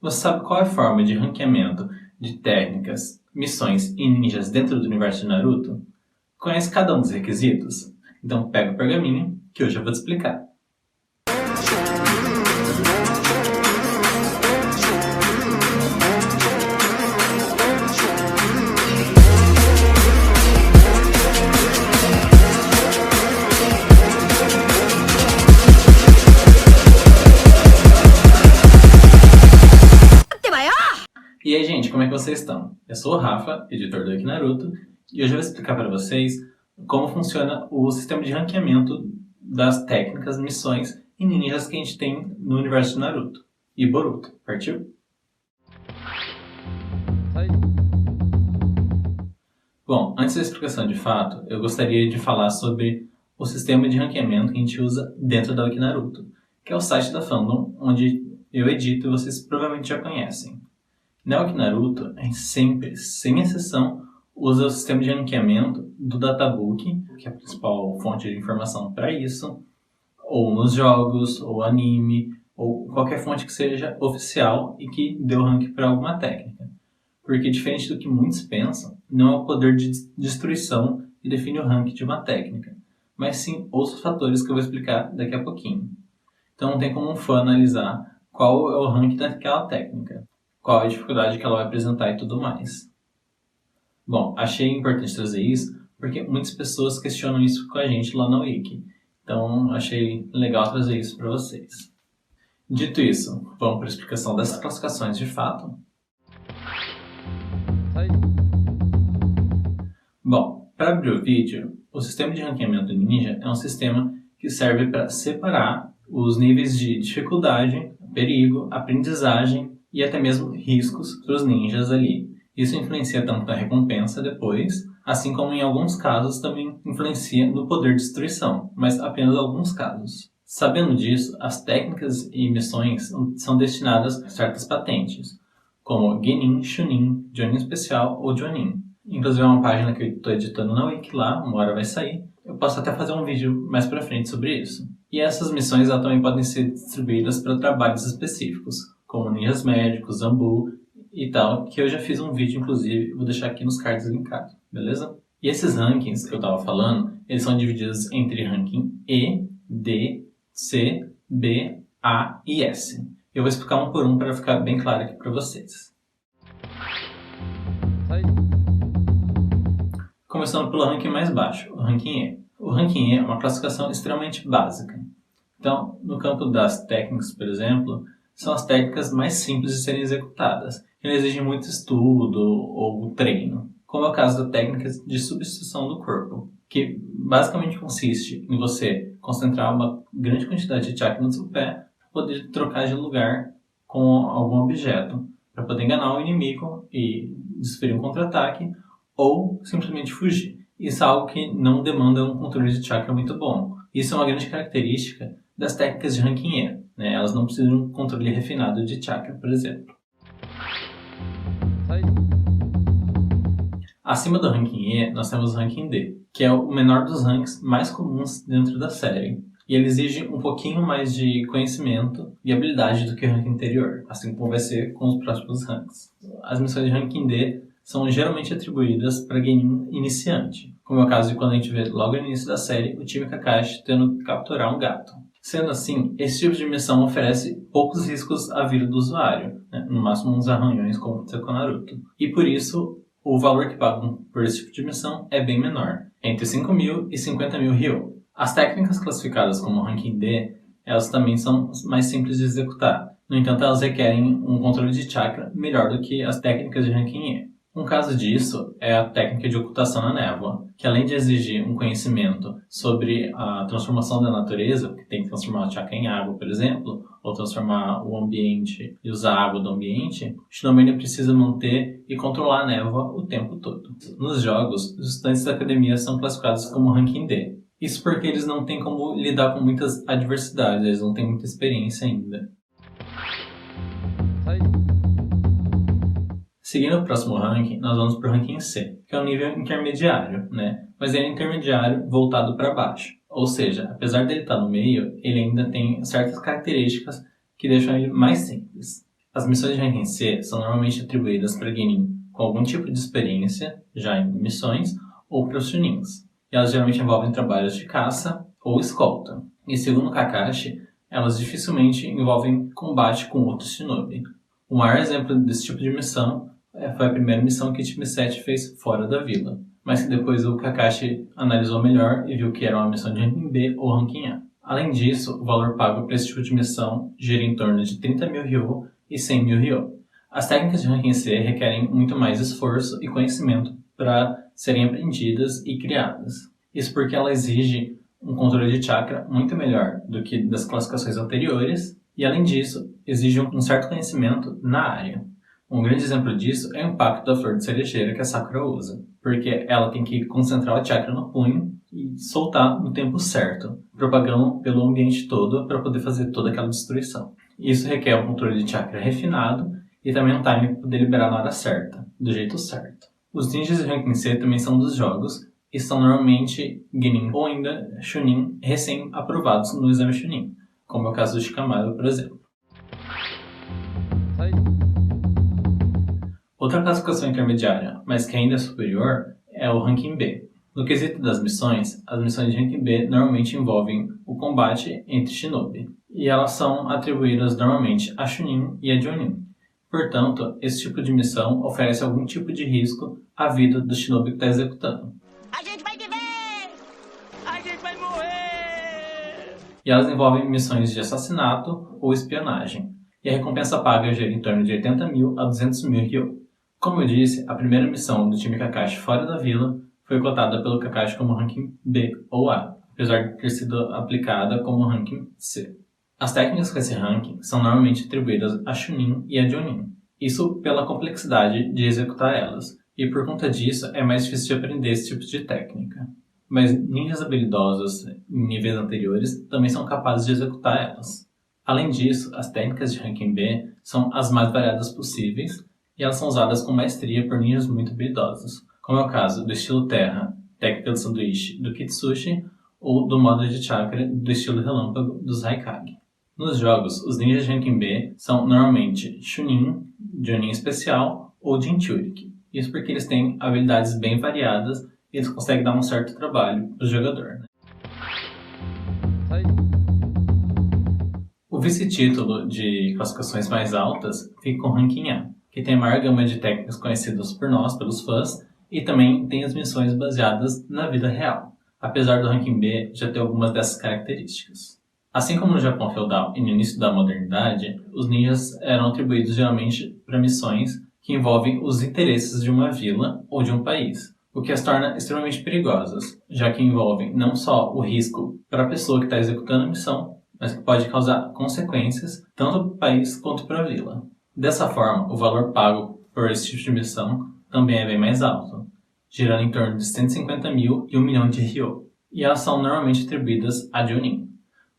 Você sabe qual é a forma de ranqueamento de técnicas, missões e ninjas dentro do universo de Naruto? Conhece cada um dos requisitos? Então pega o pergaminho que hoje eu vou te explicar. E aí, gente, como é que vocês estão? Eu sou o Rafa, editor do Wiki Naruto, e hoje eu vou explicar para vocês como funciona o sistema de ranqueamento das técnicas, missões e ninjas que a gente tem no universo de Naruto e Boruto. Partiu? Bom, antes da explicação de fato, eu gostaria de falar sobre o sistema de ranqueamento que a gente usa dentro da Wiki Naruto, que é o site da Fandom, onde eu edito e vocês provavelmente já conhecem. Na Wiki Naruto, a gente sempre, sem exceção, usa o sistema de ranqueamento do Databook, que é a principal fonte de informação para isso, ou nos jogos, ou anime, ou qualquer fonte que seja oficial e que deu rank para alguma técnica. Porque, diferente do que muitos pensam, não é o poder de destruição que define o rank de uma técnica, mas sim outros fatores que eu vou explicar daqui a pouquinho. Então não tem como um fã analisar qual é o rank daquela técnica, qual é a dificuldade que ela vai apresentar e tudo mais. Bom, achei importante trazer isso porque muitas pessoas questionam isso com a gente lá no Wiki. Então, achei legal trazer isso para vocês. Dito isso, vamos para a explicação dessas classificações de fato. Bom, para abrir o vídeo, o sistema de ranqueamento ninja é um sistema que serve para separar os níveis de dificuldade, perigo, aprendizagem e até mesmo riscos para os ninjas ali. Isso influencia tanto na recompensa depois, assim como em alguns casos também influencia no poder de destruição, mas apenas alguns casos. Sabendo disso, as técnicas e missões são destinadas a certas patentes, como Genin, Chunin, Jonin Especial ou Jonin. Inclusive é uma página que eu estou editando na Wiki lá, uma hora vai sair. Eu posso até fazer um vídeo mais pra frente sobre isso. E essas missões também podem ser distribuídas para trabalhos específicos, como ninjas médicos, Zambu e tal, que eu já fiz um vídeo, inclusive, vou deixar aqui nos cards linkados, beleza? E esses rankings que eu estava falando, eles são divididos entre ranking E, D, C, B, A e S. Eu vou explicar um por um para ficar bem claro aqui para vocês. Começando pelo ranking mais baixo, o ranking E. O ranking E é uma classificação extremamente básica. Então, no campo das técnicas, por exemplo, são as técnicas mais simples de serem executadas, que não exigem muito estudo ou treino, como é o caso da técnica de substituição do corpo, que basicamente consiste em você concentrar uma grande quantidade de chakra no seu pé para poder trocar de lugar com algum objeto, para poder enganar o inimigo e desferir um contra-ataque, ou simplesmente fugir. Isso é algo que não demanda um controle de chakra muito bom. Isso é uma grande característica das técnicas de ranking E, né? Elas não precisam de um controle refinado de chakra, por exemplo. Acima do ranking E, nós temos o ranking D, que é o menor dos ranks mais comuns dentro da série. E ele exige um pouquinho mais de conhecimento e habilidade do que o ranking anterior, assim como vai ser com os próximos ranks. As missões de ranking D são geralmente atribuídas para Genin iniciante, como é o caso de quando a gente vê logo no início da série o time Kakashi tendo que capturar um gato. Sendo assim, esse tipo de missão oferece poucos riscos à vida do usuário, né? No máximo uns arranhões como aconteceu com Naruto. E por isso, o valor que pagam por esse tipo de missão é bem menor, entre 5.000 e 50.000 Ryo. As técnicas classificadas como ranking D, elas também são mais simples de executar. No entanto, elas requerem um controle de chakra melhor do que as técnicas de ranking E. Um caso disso é a técnica de ocultação na névoa, que além de exigir um conhecimento sobre a transformação da natureza, que tem que transformar o chakra em água, por exemplo, ou transformar o ambiente e usar a água do ambiente, o Shinobi precisa manter e controlar a névoa o tempo todo. Nos jogos, os estudantes da academia são classificados como ranking D. Isso porque eles não têm como lidar com muitas adversidades, eles não têm muita experiência ainda. Seguindo o próximo ranking, nós vamos para o ranking C, que é um nível intermediário, né? Mas ele é intermediário voltado para baixo. Ou seja, apesar dele estar no meio, ele ainda tem certas características que deixam ele mais simples. As missões de ranking C são normalmente atribuídas para Genin com algum tipo de experiência, já em missões, ou para os Chunins. E elas geralmente envolvem trabalhos de caça ou escolta. E segundo Kakashi, elas dificilmente envolvem combate com outros Shinobi. O maior exemplo desse tipo de missão foi a primeira missão que o time 7 fez fora da vila, mas que depois o Kakashi analisou melhor e viu que era uma missão de ranking B ou ranking A. Além disso, o valor pago para esse tipo de missão gira em torno de 30 mil ryo e 100 mil ryo. As técnicas de ranking C requerem muito mais esforço e conhecimento para serem aprendidas e criadas. Isso porque ela exige um controle de chakra muito melhor do que das classificações anteriores e, além disso, exige um certo conhecimento na área. Um grande exemplo disso é o impacto da flor de cerejeira que a Sakura usa, porque ela tem que concentrar o chakra no punho e soltar no tempo certo, propagando pelo ambiente todo para poder fazer toda aquela destruição. Isso requer um controle de chakra refinado e também um timing para poder liberar na hora certa, do jeito certo. Os ninjas de ranking C também são dos jogos e são normalmente Genin ou ainda Chunin recém-aprovados no exame Chunin, como é o caso do Shikamaru, por exemplo. Outra classificação intermediária, mas que ainda é superior, é o ranking B. No quesito das missões, as missões de ranking B normalmente envolvem o combate entre Shinobi, e elas são atribuídas normalmente a Chunin e a Jonin. Portanto, esse tipo de missão oferece algum tipo de risco à vida do Shinobi que está executando. A gente vai viver! A gente vai morrer! E elas envolvem missões de assassinato ou espionagem, e a recompensa paga gira em torno de 80 mil a 200 mil ryo. Como eu disse, a primeira missão do time Kakashi fora da vila foi cotada pelo Kakashi como ranking B ou A, apesar de ter sido aplicada como ranking C. As técnicas com esse ranking são normalmente atribuídas a Chunin e a Jonin, isso pela complexidade de executar elas, e por conta disso é mais difícil de aprender esse tipo de técnica. Mas ninjas habilidosos em níveis anteriores também são capazes de executar elas. Além disso, as técnicas de ranking B são as mais variadas possíveis e elas são usadas com maestria por ninjas muito habilidosos, como é o caso do estilo Terra, técnica do sanduíche do Kitsushi, ou do modo de chakra do estilo relâmpago dos Haikage. Nos jogos, os ninjas de ranking B são normalmente Chunin, Jonin especial ou Jinchuriki. Isso porque eles têm habilidades bem variadas e eles conseguem dar um certo trabalho para o jogador. O vice-título de classificações mais altas fica com o ranking A, que tem a maior gama de técnicas conhecidas por nós, pelos fãs, e também tem as missões baseadas na vida real, apesar do ranking B já ter algumas dessas características. Assim como no Japão feudal e no início da modernidade, os ninjas eram atribuídos geralmente para missões que envolvem os interesses de uma vila ou de um país, o que as torna extremamente perigosas, já que envolvem não só o risco para a pessoa que está executando a missão, mas que pode causar consequências tanto para o país quanto para a vila. Dessa forma, o valor pago por esse tipo de missão também é bem mais alto, girando em torno de 150 mil e 1 milhão de ryo, e elas são normalmente atribuídas a Jonin.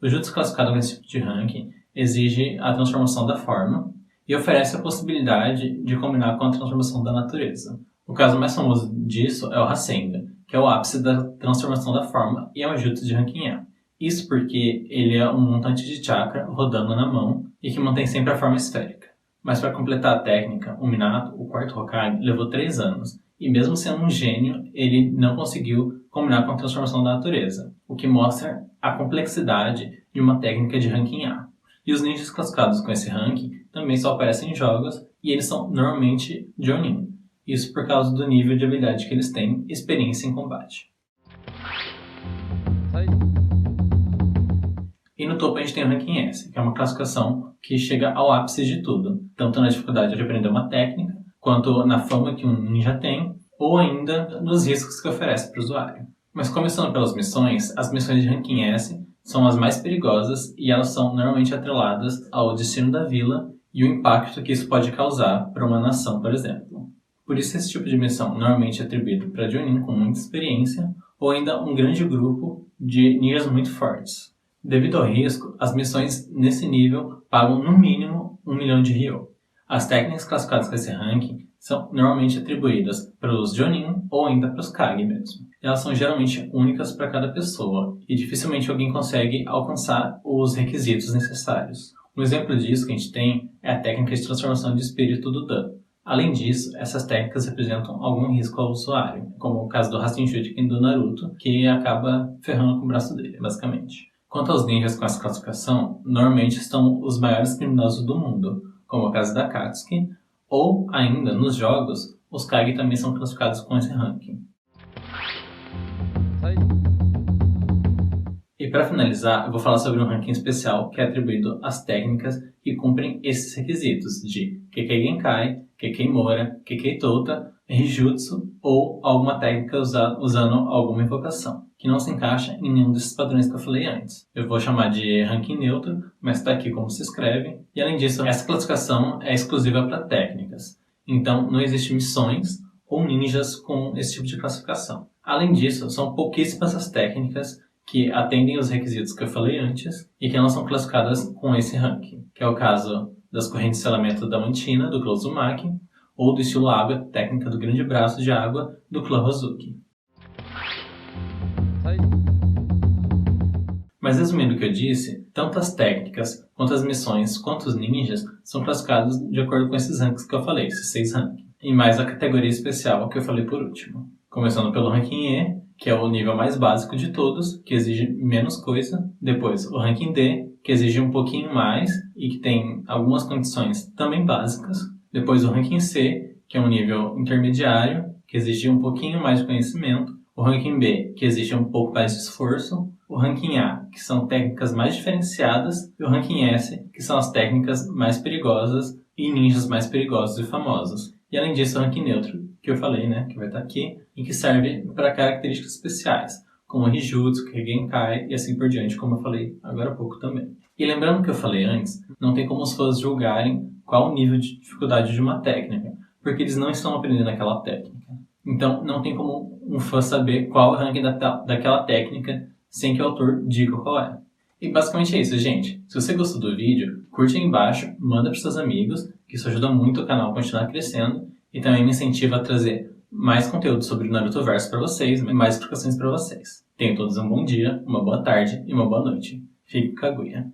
O jutsu classificado com esse tipo de ranking exige a transformação da forma e oferece a possibilidade de combinar com a transformação da natureza. O caso mais famoso disso é o Rasengan, que é o ápice da transformação da forma e é um jutsu de ranking A. Isso porque ele é um montante de chakra rodando na mão e que mantém sempre a forma esférica. Mas para completar a técnica, o Minato, o quarto Hokage, levou 3 anos. E mesmo sendo um gênio, ele não conseguiu combinar com a transformação da natureza, o que mostra a complexidade de uma técnica de ranking A. E os ninjas classificados com esse ranking também só aparecem em jogos e eles são normalmente Jonin. Isso por causa do nível de habilidade que eles têm e experiência em combate. E no topo a gente tem o ranking S, que é uma classificação que chega ao ápice de tudo, tanto na dificuldade de aprender uma técnica, quanto na fama que um ninja tem, ou ainda nos riscos que oferece para o usuário. Mas começando pelas missões, as missões de ranking S são as mais perigosas e elas são normalmente atreladas ao destino da vila e o impacto que isso pode causar para uma nação, por exemplo. Por isso esse tipo de missão normalmente é atribuído para Jonin com muita experiência ou ainda um grande grupo de ninjas muito fortes. Devido ao risco, as missões nesse nível pagam no mínimo 1 milhão de ryo. As técnicas classificadas com esse ranking são normalmente atribuídas para os Jonin ou ainda para os Kage mesmo. Elas são geralmente únicas para cada pessoa e dificilmente alguém consegue alcançar os requisitos necessários. Um exemplo disso que a gente tem é a técnica de transformação de espírito do Dan. Além disso, essas técnicas representam algum risco ao usuário, como o caso do Rasen Shuriken do Naruto, que acaba ferrando com o braço dele, basicamente. Quanto aos ninjas com essa classificação, normalmente estão os maiores criminosos do mundo, como o caso da Katsuki, ou ainda, nos jogos, os Kage também são classificados com esse ranking. E para finalizar, eu vou falar sobre um ranking especial que é atribuído às técnicas que cumprem esses requisitos de Kekkei Genkai, Kekkei Mora, Kekkei Touta, Rijutsu ou alguma técnica usando alguma invocação, que não se encaixa em nenhum desses padrões que eu falei antes. Eu vou chamar de ranking neutro, mas está aqui como se escreve. E além disso, essa classificação é exclusiva para técnicas. Então, não existem missões ou ninjas com esse tipo de classificação. Além disso, são pouquíssimas as técnicas que atendem os requisitos que eu falei antes e que não são classificadas com esse ranking, que é o caso das correntes de selamento da Mantina, do clã Uzumaki, ou do estilo água, técnica do grande braço de água, do clã Hozuki. Mas resumindo o que eu disse, tanto as técnicas, quanto as missões, quanto os ninjas são classificados de acordo com esses rankings que eu falei, esses 6 rankings. E mais a categoria especial que eu falei por último. Começando pelo ranking E, que é o nível mais básico de todos, que exige menos coisa. Depois, o ranking D, que exige um pouquinho mais e que tem algumas condições também básicas. Depois, o ranking C, que é um nível intermediário, que exige um pouquinho mais de conhecimento. O ranking B, que exige um pouco mais de esforço. O ranking A, que são técnicas mais diferenciadas. E o ranking S, que são as técnicas mais perigosas e ninjas mais perigosos e famosos. E além disso, o ranking neutro, que eu falei, né, que vai estar aqui, e que serve para características especiais, como Rijutsu, Genkai e assim por diante, como eu falei agora há pouco também. E lembrando que eu falei antes, não tem como os fãs julgarem qual o nível de dificuldade de uma técnica, porque eles não estão aprendendo aquela técnica. Então, não tem como um fã saber qual é o ranking daquela técnica sem que o autor diga qual é. E basicamente é isso, gente. Se você gostou do vídeo, curte aí embaixo, manda para seus amigos, que isso ajuda muito o canal a continuar crescendo e também me incentiva a trazer mais conteúdo sobre o Naruto Verso para vocês, mais explicações para vocês. Tenham todos um bom dia, uma boa tarde e uma boa noite. Fique com a Kaguya.